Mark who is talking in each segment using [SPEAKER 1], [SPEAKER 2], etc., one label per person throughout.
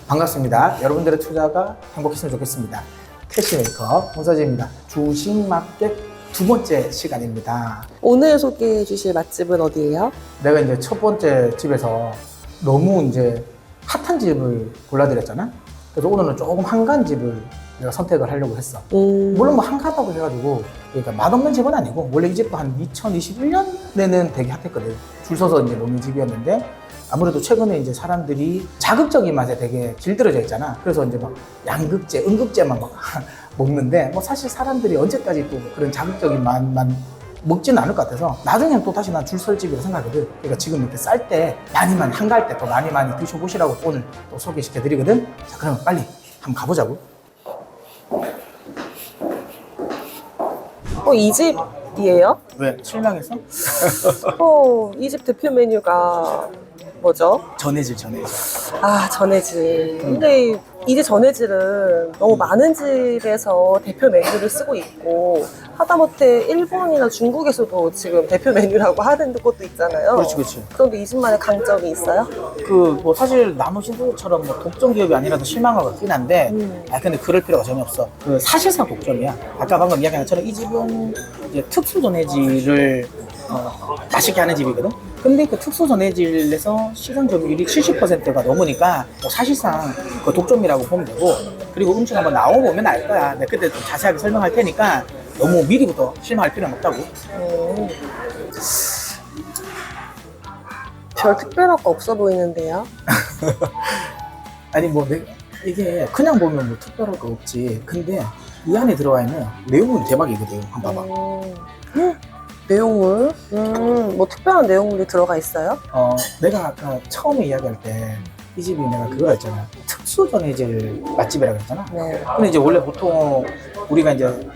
[SPEAKER 1] 반갑습니다. 여러분들의 투자가 행복했으면 좋겠습니다. 캐시메이커 홍서진입니다. 주식마켓 두 번째 시간입니다.
[SPEAKER 2] 오늘 소개해 주실 맛집은 어디예요?
[SPEAKER 1] 내가 이제 첫 번째 집에서 너무 이제 핫한 집을 골라드렸잖아. 그래서 오늘은 조금 한가한 집을 내가 선택을 하려고 했어. 물론 뭐 한가하다고 해가지고 그러니까 맛없는 집은 아니고, 원래 이 집도 한 2021년에는 되게 핫했거든. 줄 서서 이제 먹는 집이었는데, 아무래도 최근에 이제 사람들이 자극적인 맛에 되게 길들여져 있잖아. 그래서 이제 막 양극재, 음극재만 막 먹는데, 뭐 사실 사람들이 언제까지 또 그런 자극적인 맛만 먹지는 않을 것 같아서 나중에는 또 다시 난 줄 설 집이라고 생각하거든. 그러니까 지금 이렇게 쌀 때 많이만, 한가할 때 또 많이 드셔보시라고 오늘 또 소개시켜 드리거든. 자, 그러면 빨리 한번 가보자고.
[SPEAKER 2] 이 집이에요?
[SPEAKER 1] 왜? 실망했어?
[SPEAKER 2] 이 집 대표 메뉴가 뭐죠?
[SPEAKER 1] 전해질.
[SPEAKER 2] 전해질. 근데 이제 전해질은 너무 많은 집에서 대표 메뉴를 쓰고 있고, 하다못해 일본이나 중국에서도 지금 대표 메뉴라고 하는 곳도 있잖아요.
[SPEAKER 1] 그렇지.
[SPEAKER 2] 그런데 이 집만의 강점이 있어요?
[SPEAKER 1] 뭐 사실 나무신도처럼 뭐 독점 기업이 아니라서 실망할 것 같긴 한데, 근데 그럴 필요가 전혀 없어. 그 사실상 독점이야. 아까 방금 이야기한 것처럼 이 집은 이제 특수 전해질을 맛있게 하는 집이거든. 근데 그 특수 전해질에서 시장 점유율이 70%가 넘으니까 뭐 사실상 그 독점이라고 보면 되고, 그리고 음식 한번 나와보면 알 거야. 내가 그때 좀 자세하게 설명할 테니까 너무 미리부터 실망할 필요는 없다고.
[SPEAKER 2] 별 특별할 거 없어 보이는데요?
[SPEAKER 1] 아니 뭐 이게 그냥 보면 뭐 특별할 거 없지. 근데 이 안에 들어가 있는 내용물이 대박이거든. 한번 봐봐.
[SPEAKER 2] 내용물? 뭐 특별한 내용물이 들어가 있어요?
[SPEAKER 1] 내가 아까 처음에 이야기할 때 이 집이 내가 그거 했잖아. 특수 전해질 맛집이라고 했잖아.
[SPEAKER 2] 네.
[SPEAKER 1] 근데 이제 원래 보통 우리가 이제 그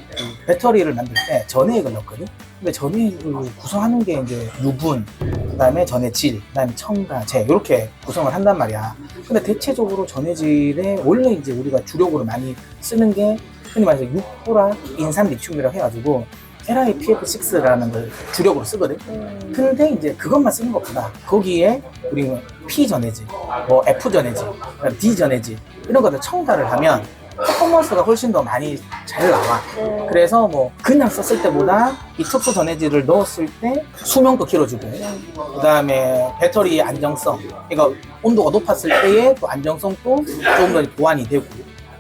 [SPEAKER 1] 배터리를 만들 때 전해액을 넣거든. 근데 전해액을 구성하는 게 이제 유분, 그다음에 전해질, 그다음에 첨가, 재 이렇게 구성을 한단 말이야. 근데 대체적으로 전해질에 원래 이제 우리가 주력으로 많이 쓰는 게 흔히 말해서 6호라 인산 리튬이라고 해가지고 LiPF6라는 걸 주력으로 쓰거든. 근데 이제 그것만 쓰는 것보다 거기에 우리 P 전해질, 뭐 F 전해질, D 전해질 이런 것들 첨가를 하면 퍼포먼스가 훨씬 더 많이 잘 나와. 그래서 뭐 그냥 썼을 때보다 이 특수 전해질을 넣었을 때 수명도 길어지고, 그 다음에 배터리 안정성, 그러니까 온도가 높았을 때의 또 안정성도 조금 더 보완이 되고,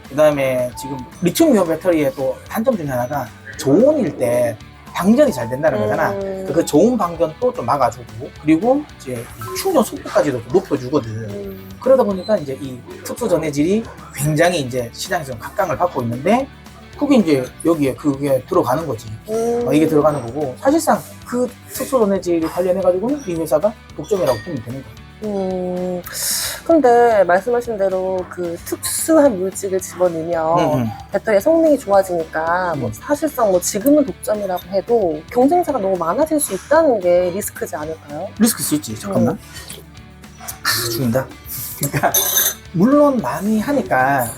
[SPEAKER 1] 그 다음에 지금 리튬이온 배터리의 또 단점 중에 하나가 저온일 때 방전이 잘 된다는 거잖아. 그 저온 방전도 좀 막아주고, 그리고 이제 충전 속도까지도 높여주거든. 그러다 보니까 이제 이 특수 전해질이 굉장히 이제 시장에서 각광을 받고 있는데, 그게 이제 여기에 그게 들어가는 거지. 이게 들어가는 거고, 사실상 그 특수 전해질 관련해가지고는 이 회사가 독점이라고 보면 되는 거야.
[SPEAKER 2] 근데 말씀하신 대로 그 특수한 물질을 집어넣으면 배터리의 성능이 좋아지니까 뭐 사실상 뭐 지금은 독점이라고 해도 경쟁자가 너무 많아질 수 있다는 게 리스크지 않을까요?
[SPEAKER 1] 리스크 수 있지. 잠깐만. 죽인다. 그러니까 물론 많이 하니까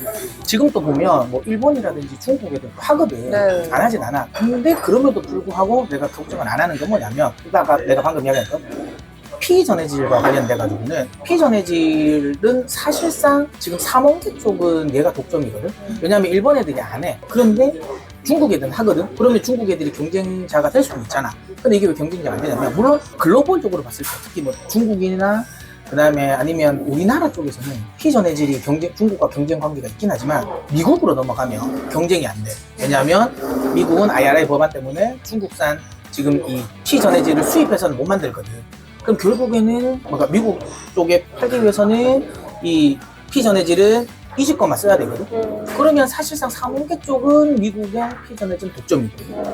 [SPEAKER 1] 지금 또 보면 뭐 일본이라든지 중국에도 하거든.
[SPEAKER 2] 네.
[SPEAKER 1] 안 하진 않아. 근데 그럼에도 불구하고 내가 걱정을 안 하는 게 뭐냐면, 아까 내가 방금 이야기했던 P 전해질과 관련돼가지고는, P 전해질은 사실상 지금 3원계 쪽은 얘가 독점이거든. 왜냐면 일본 애들이 안 해. 그런데 중국 애들은 하거든. 그러면 중국 애들이 경쟁자가 될 수는 있잖아. 근데 이게 왜 경쟁자가 안 되냐면, 물론 글로벌적으로 봤을 때 특히 뭐 중국이나 그 다음에 아니면 우리나라 쪽에서는 P 전해질이 중국과 경쟁 관계가 있긴 하지만 미국으로 넘어가면 경쟁이 안 돼. 왜냐하면 미국은 IRA 법안 때문에 중국산 지금 이 P 전해질을 수입해서는 못 만들거든. 그럼 결국에는 뭔가 미국 쪽에 팔기 위해서는 이 P 전해질은 이 집 것만 써야 되거든. 그러면 사실상 3원계 쪽은 미국의 P 전해질 독점이고,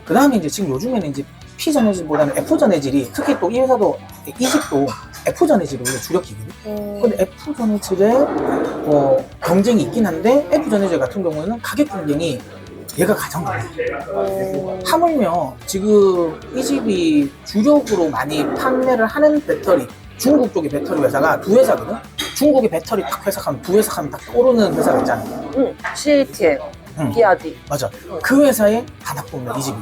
[SPEAKER 1] 그 다음에 이제 지금 요즘에는 이제 P 전해질보다는 F 전해질이, 특히 또 이 회사도 이 집도 F 전해질이 원래 주력기거든. 근데 F 전해질에 경쟁이 있긴 한데, F 전해질 같은 경우는 가격 경쟁이 얘가 가장 많아. 하물며 지금 이 집이 주력으로 많이 판매를 하는 배터리, 중국 쪽의 배터리 회사가 두 회사거든. 중국의 배터리 딱 회사하면 두 회사하면 딱 떠오르는 회사가 있잖아.
[SPEAKER 2] CATL, BRD.
[SPEAKER 1] 맞아. 그 회사에 하나뿐이야, 이 집이.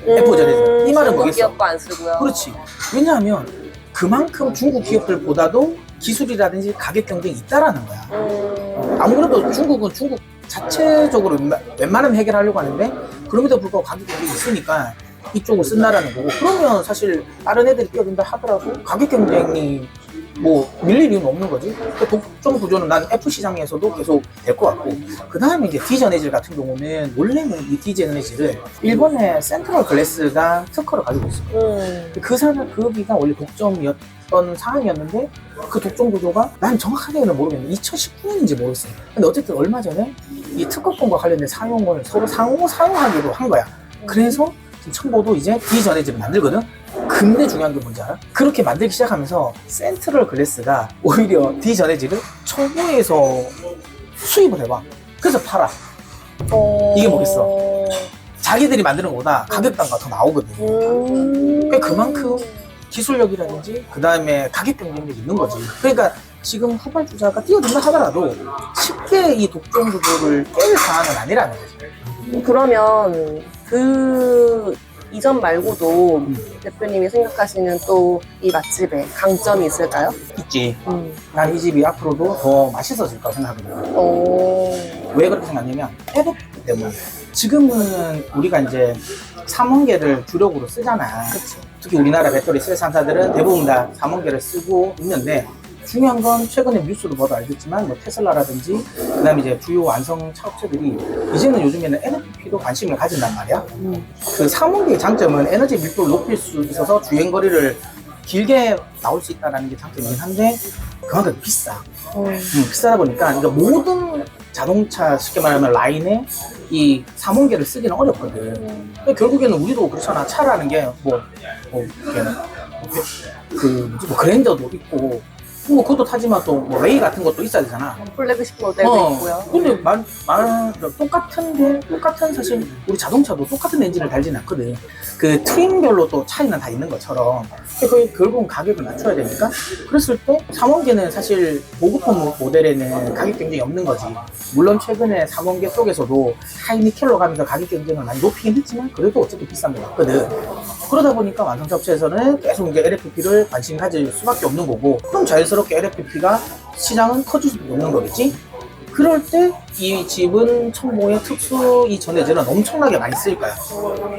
[SPEAKER 1] F 전해질. 이 말은 뭐겠어?
[SPEAKER 2] 기업 거 안 쓰고요.
[SPEAKER 1] 그렇지. 왜냐하면 그만큼 중국 기업들보다도 기술이라든지 가격 경쟁이 있다라는 거야. 아무래도 중국은 중국 자체적으로 웬만하면 해결하려고 하는데 그럼에도 불구하고 가격 경쟁이 있으니까 이쪽을 쓴다라는 거고 그러면 사실 다른 애들이 뛰어든다 하더라도 가격 경쟁이 뭐 밀릴 이유는 없는 거지. 그 독점 구조는 난 F 시장에서도 계속 될 것 같고 그 다음에 이제 디저네질 같은 경우는 원래는 이 디저네질을 일본의 센트럴 글래스가 특허를 가지고 있어요. 그 사람 그기가 원래 독점이었던 상황이었는데 그 독점 구조가 난 정확하게는 모르겠는데 2019년인지 모르겠어요. 근데 어쨌든 얼마 전에 이 특허권과 관련된 사용을 서로 상호 사용하기로 한 거야. 그래서 지금 첨보도 이제 디저네질을 만들거든. 근데 중요한 게 뭔지 알아? 그렇게 만들기 시작하면서 센트럴 글래스가 오히려 디저네질을 첨보에서 수입을 해봐. 그래서 팔아. 이게 뭐겠어? 자기들이 만드는 것보다 가격단가 더 나오거든. 그러니까 그만큼 기술력이라든지 그 다음에 가격 경쟁력이 있는 거지. 그러니까 지금 후발주자가 뛰어든다 하더라도 쉽게 이 독점 구조를 깰 상황은 아니라는 거지.
[SPEAKER 2] 그러면 그 이점 말고도 대표님이 생각하시는 또 이 맛집에 강점이 있을까요?
[SPEAKER 1] 있지. 난 이 집이 앞으로도 더 맛있어질 거라 생각하거든. 왜 그렇게 생각하냐면 에버피 때문에. 지금은 우리가 이제 삼원계를 주력으로 쓰잖아.
[SPEAKER 2] 그치.
[SPEAKER 1] 특히 우리나라 배터리 생산사들은 대부분 다 삼원계를 쓰고 있는데 중요한 건 최근에 뉴스도 봐도 알겠지만 뭐 테슬라라든지 그다음에 이제 주요 완성 차업체들이 이제는 요즘에는 NFP도 관심을 가진단 말이야. 그 삼원계의 장점은 에너지 밀도를 높일 수 있어서 주행거리를 길게 나올 수 있다는 게 장점이긴 한데 그만큼 비싸. 비싸다 보니까 그러니까 모든 자동차 쉽게 말하면 라인에 이 삼원계를 쓰기는 어렵거든. 결국에는 우리도 그렇잖아. 차라는 게 뭐 그랜저도 있고 뭐 그것도 타지만 또 뭐 레이 같은 것도 있어야 되잖아.
[SPEAKER 2] 플래그십 모델도 있고요.
[SPEAKER 1] 근데 똑같은 사실 우리 자동차도 똑같은 엔진을 달지는 않거든. 그 트림별로 또 차이는 다 있는 것처럼 그 결국은 가격을 낮춰야 되니까 그랬을 때 삼원계는 사실 보급품 모델에는 가격 경쟁이 없는 거지. 물론 최근에 삼원계 쪽에서도 하이니켈로 가면서 가격 경쟁을 많이 높이긴 했지만 그래도 어쨌든 비싼 게 맞거든. 그러다 보니까 완성차 업체에서는 계속 이제 LFP를 관심 가질 수밖에 없는 거고 그럼 자연스럽게 LFP가 시장은 커질 수밖에 없는 거겠지? 그럴 때 이 집은 첨보의 특수 이 전해질은 엄청나게 많이 쓰일 거야.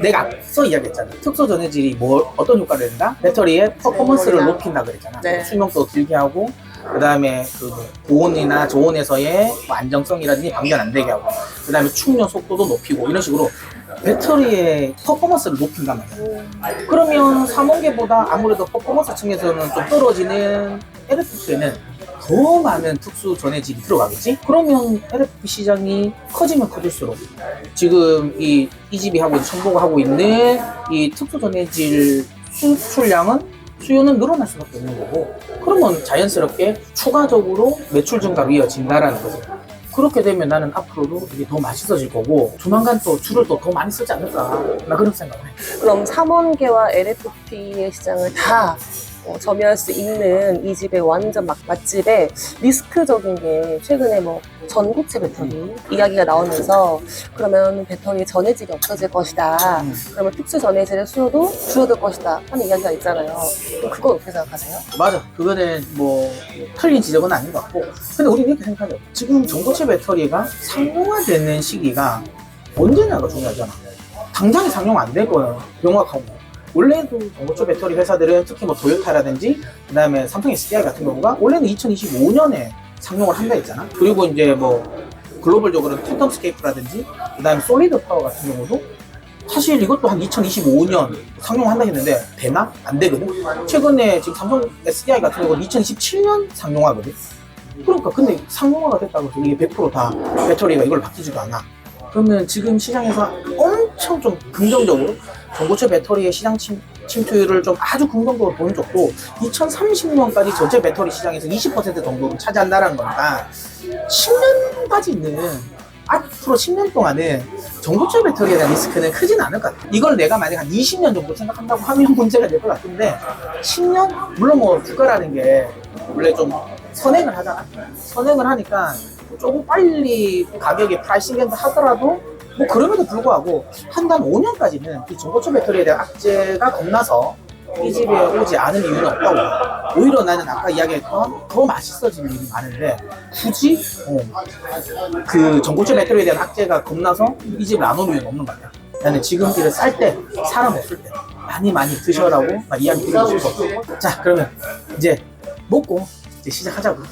[SPEAKER 1] 내가 앞서 이야기했잖아. 특수 전해질이 뭐 어떤 효과를 낸다? 배터리의 퍼포먼스를 높인다 그랬잖아.
[SPEAKER 2] 네.
[SPEAKER 1] 수명도 길게 하고 그 다음에 그 고온이나 저온에서의 뭐 안정성이라든지 방전 안 되게 하고 그 다음에 충전 속도도 높이고 이런 식으로 배터리의 퍼포먼스를 높인단 말이야. 그러면 삼원계보다 아무래도 퍼포먼스 측면에서는 좀 떨어지는 LFP에는 더 많은 특수 전해질이 들어가겠지? 그러면 LFP 시장이 커지면 커질수록 지금 이 집이 하고 첨보가 하고 있는 이 특수 전해질 수출량은 수요는 늘어날 수밖에 없는 거고 그러면 자연스럽게 추가적으로 매출 증가로 이어진다라는 거죠. 그렇게 되면 나는 앞으로도 이게 더 맛있어질 거고 조만간 또 줄을 또 더 많이 쓰지 않을까 나 그런 생각을 해.
[SPEAKER 2] 그럼 삼원계와 LFP의 시장을 다 점유할 수 있는 이 집의 완전 맛집에 리스크적인 게 최근에 뭐 전고체 배터리 이야기가 나오면서 그러면 배터리 전해질이 없어질 것이다. 그러면 특수 전해질의 수요도 줄어들 것이다 하는 이야기가 있잖아요. 그럼 그건 어떻게 생각하세요?
[SPEAKER 1] 맞아. 그거는 뭐 틀린 지적은 아닌 것 같고 근데 우리는 이렇게 생각하죠. 지금 전고체 배터리가 상용화되는 시기가 언제냐가 중요하잖아. 당장에 상용 안 될 거예요. 명확하고. 원래도 전고체 배터리 회사들은 특히 뭐 도요타라든지 그다음에 삼성 SDI 같은 경우가 원래는 2025년에 상용을 한다 했잖아. 그리고 이제 뭐 글로벌적으로는 퀀텀스케이프라든지 그다음에 솔리드 파워 같은 경우도 사실 이것도 한 2025년 상용한다 했는데 되나? 안 되거든. 최근에 지금 삼성 SDI 같은 경우는 2027년 상용화거든. 그러니까 근데 상용화가 됐다고 해서 이게 100%다 배터리가 이걸 바뀌지도 않아. 그러면 지금 시장에서 엄청 좀 긍정적으로 전고체 배터리의 시장 침투율을 좀 아주 긍정적으로 보는 쪽도 2030년까지 전체 배터리 시장에서 20% 정도를 차지한다는 거니까 10년까지는 앞으로 10년 동안은 전고체 배터리에 대한 리스크는 크진 않을 것 같아요. 이걸 내가 만약 한 20년 정도 생각한다고 하면 문제가 될 것 같은데 10년? 물론 뭐 주가라는 게 원래 좀 선행을 하잖아. 선행을 하니까 조금 빨리 가격이 프라이싱 된다 하더라도 뭐 그럼에도 불구하고 한 5년까지는 이 전고체 배터리에 대한 악재가 겁나서 이 집에 오지 않을 이유는 없다고. 오히려 나는 아까 이야기했던 더 맛있어질 일이 많은데 굳이 그 전고체 메트로에 대한 악재가 겁나서 이 집을 안 올 이유는 없는 것 같아. 나는 지금 이를 쌀 때, 사람 없을 때 많이 드셔라고 이야기 드리고 싶어. 자, 그러면 이제 먹고 이제 시작하자고.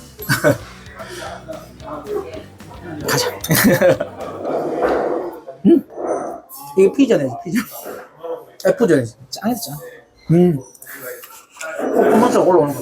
[SPEAKER 1] 가자. 이게 피자네지, 피자. F전이지. 짱이지, 짱. 콧구멍처럼 올라오는 거.